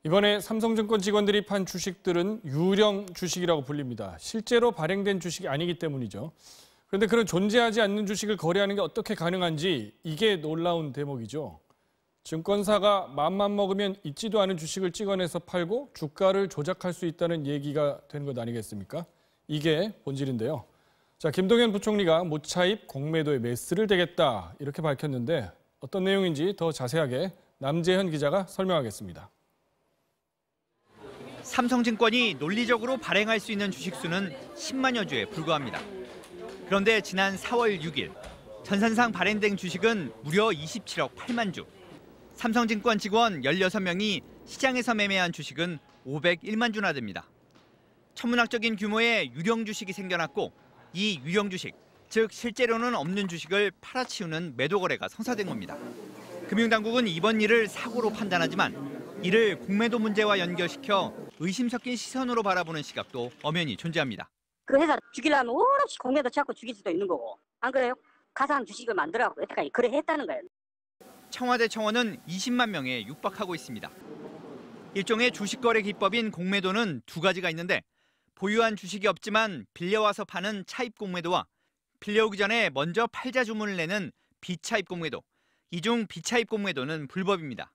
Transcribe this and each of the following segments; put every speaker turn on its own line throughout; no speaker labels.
이번에 삼성증권 직원들이 판 주식들은 유령 주식이라고 불립니다. 실제로 발행된 주식이 아니기 때문이죠. 그런데 그런 존재하지 않는 주식을 거래하는 게 어떻게 가능한지 이게 놀라운 대목이죠. 증권사가 맘만 먹으면 있지도 않은 주식을 찍어내서 팔고 주가를 조작할 수 있다는 얘기가 되는 것 아니겠습니까? 이게 본질인데요. 자, 김동연 부총리가 무차입 공매도에 매스를 대겠다 이렇게 밝혔는데 어떤 내용인지 더 자세하게 남재현 기자가 설명하겠습니다.
삼성증권이 논리적으로 발행할 수 있는 주식수는 10만여 주에 불과합니다. 그런데 지난 4월 6일 전산상 발행된 주식은 무려 27억 8만 주. 삼성증권 직원 16명이 시장에서 매매한 주식은 501만 주나 됩니다. 천문학적인 규모의 유령 주식이 생겨났고 이 유령 주식, 즉 실제로는 없는 주식을 팔아치우는 매도 거래가 성사된 겁니다. 금융당국은 이번 일을 사고로 판단하지만 이를 공매도 문제와 연결시켜 의심 섞인 시선으로 바라보는 시각도 엄연히 존재합니다.
그 회사 죽이려면 오롯이 공매도 찾고 죽일 수도 있는 거고. 안 그래요? 가상한 주식을 만들어갖고 여태까지 거래했다는 거예요.
청와대 청원은 20만 명에 육박하고 있습니다. 일종의 주식거래 기법인 공매도는 두 가지가 있는데 보유한 주식이 없지만 빌려와서 파는 차입 공매도와 빌려오기 전에 먼저 팔자 주문을 내는 비차입 공매도. 이 중 비차입 공매도는 불법입니다.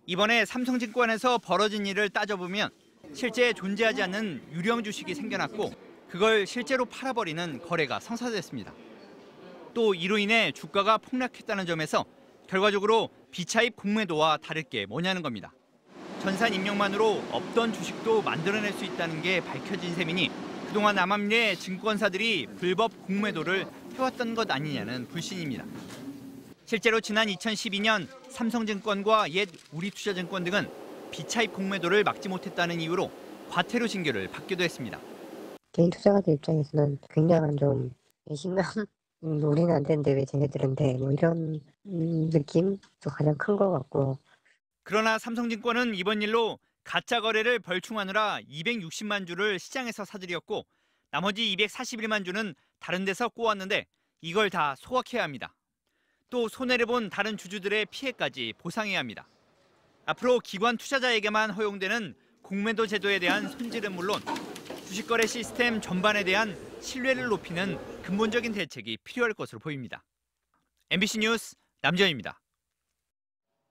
이번에 삼성증권에서 벌어진 일을 따져보면 실제 존재하지 않는 유령 주식이 생겨났고 그걸 실제로 팔아버리는 거래가 성사됐습니다. 또 이로 인해 주가가 폭락했다는 점에서 결과적으로 비차입 공매도와 다를 게 뭐냐는 겁니다. 전산 입력만으로 없던 주식도 만들어낼 수 있다는 게 밝혀진 셈이니 그동안 암암리에 증권사들이 불법 공매도를 해왔던 것 아니냐는 불신입니다. 실제로 지난 2012년 삼성증권과 옛 우리투자증권 등은 비차입 공매도를 막지 못했다는 이유로 과태료 징계를 받기도 했습니다.
개인 투자가들 입장에서는 굉장한 좀 배신감? 우리는 안 되는데 왜 쟤네들은 돼? 뭐 이런 느낌도 가장 큰 것 같고.
그러나 삼성증권은 이번 일로 가짜 거래를 벌충하느라 260만 주를 시장에서 사들였고 나머지 241만 주는 다른 데서 꼬았는데 이걸 다 소각해야 합니다. 또 손해를 본 다른 주주들의 피해까지 보상해야 합니다. 앞으로 기관 투자자에게만 허용되는 공매도 제도에 대한 손질은 물론 주식거래 시스템 전반에 대한 신뢰를 높이는 근본적인 대책이 필요할 것으로 보입니다. MBC 뉴스 남재현입니다.